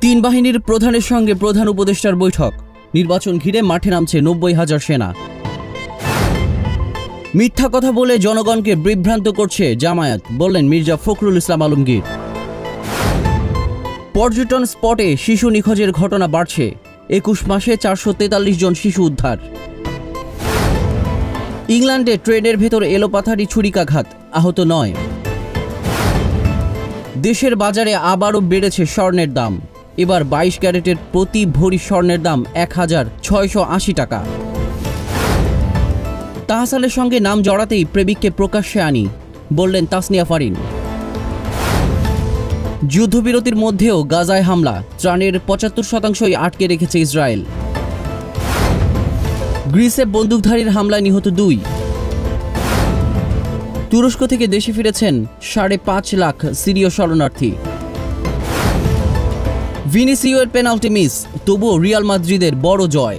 তিন বাহিনীর প্রধানের সঙ্গে প্রধান উপদেষ্টার বৈঠক। নির্বাচন ঘিরে মাঠে নামছে ৯০,০০০ সেনা। মিথ্যা কথা বলে জনগণকে বিভ্রান্ত করছে জামায়াত, বললেন মির্জা ফখরুল ইসলাম আলমগীর। পর্যটন স্পটে শিশু নিখোঁজের ঘটনা বাড়ছে। ২১ মাসে ৪৪৩ জন শিশু উদ্ধার। ইংল্যান্ডে ট্রেনের ভেতর এলোপাথারি ছুরিকাঘাত, আহত ৯। দেশের বাজারে আবারও বেড়েছে স্বর্ণের দাম। এবার ২২ ক্যারেটের প্রতি ভরি স্বর্ণের দাম ১,৬৮০ টাকা। তাহসানের সঙ্গে নাম জড়াতেই প্রেমিককে প্রকাশ্যে আনি, বললেন তাসনিয়া ফারিন। যুদ্ধবিরতির মধ্যেও গাজায় হামলা, ত্রাণের ৭৫% আটকে রেখেছে ইসরায়েল। গ্রিসে বন্দুকধারীর হামলায় নিহত ২। তুরস্ক থেকে দেশে ফিরেছেন ৫.৫ লাখ সিরীয় শরণার্থী। ভিনিসিউসের পেনাল্টি মিস, তবুও রিয়াল মাদ্রিদের বড় জয়।